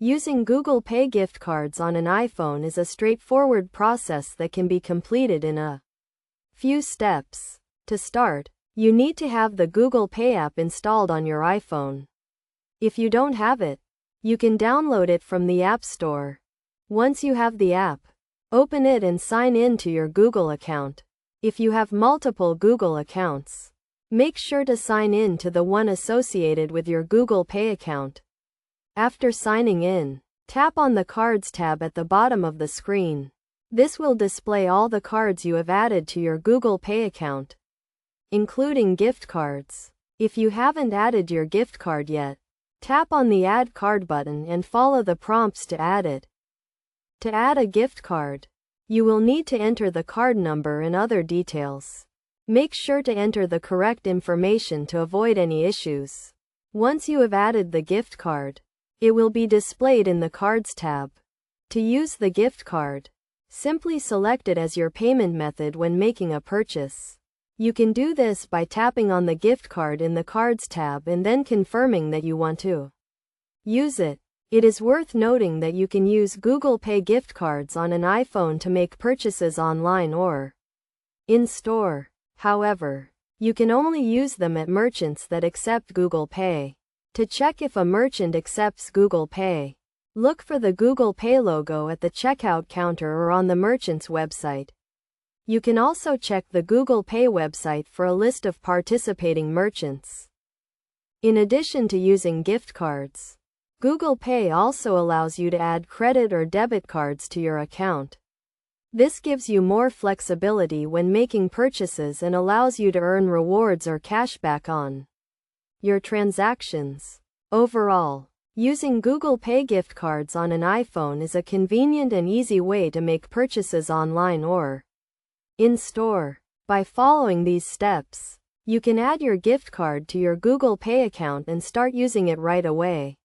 Using Google Pay gift cards on an iPhone is a straightforward process that can be completed in a few steps. To start, you need to have the Google Pay app installed on your iPhone. If you don't have it, you can download it from the App Store. Once you have the app, open it and sign in to your Google account. If you have multiple Google accounts, make sure to sign in to the one associated with your Google Pay account. After signing in, tap on the Cards tab at the bottom of the screen. This will display all the cards you have added to your Google Pay account, including gift cards. If you haven't added your gift card yet, tap on the Add Card button and follow the prompts to add it. To add a gift card, you will need to enter the card number and other details. Make sure to enter the correct information to avoid any issues. Once you have added the gift card, it will be displayed in the Cards tab. To use the gift card, simply select it as your payment method when making a purchase. You can do this by tapping on the gift card in the Cards tab and then confirming that you want to use it. It is worth noting that you can use Google Pay gift cards on an iPhone to make purchases online or in-store. However, you can only use them at merchants that accept Google Pay. To check if a merchant accepts Google Pay, look for the Google Pay logo at the checkout counter or on the merchant's website. You can also check the Google Pay website for a list of participating merchants. In addition to using gift cards, Google Pay also allows you to add credit or debit cards to your account. This gives you more flexibility when making purchases and allows you to earn rewards or cashback on your transactions. Overall, using Google Pay gift cards on an iPhone is a convenient and easy way to make purchases online or in-store. By following these steps, you can add your gift card to your Google Pay account and start using it right away.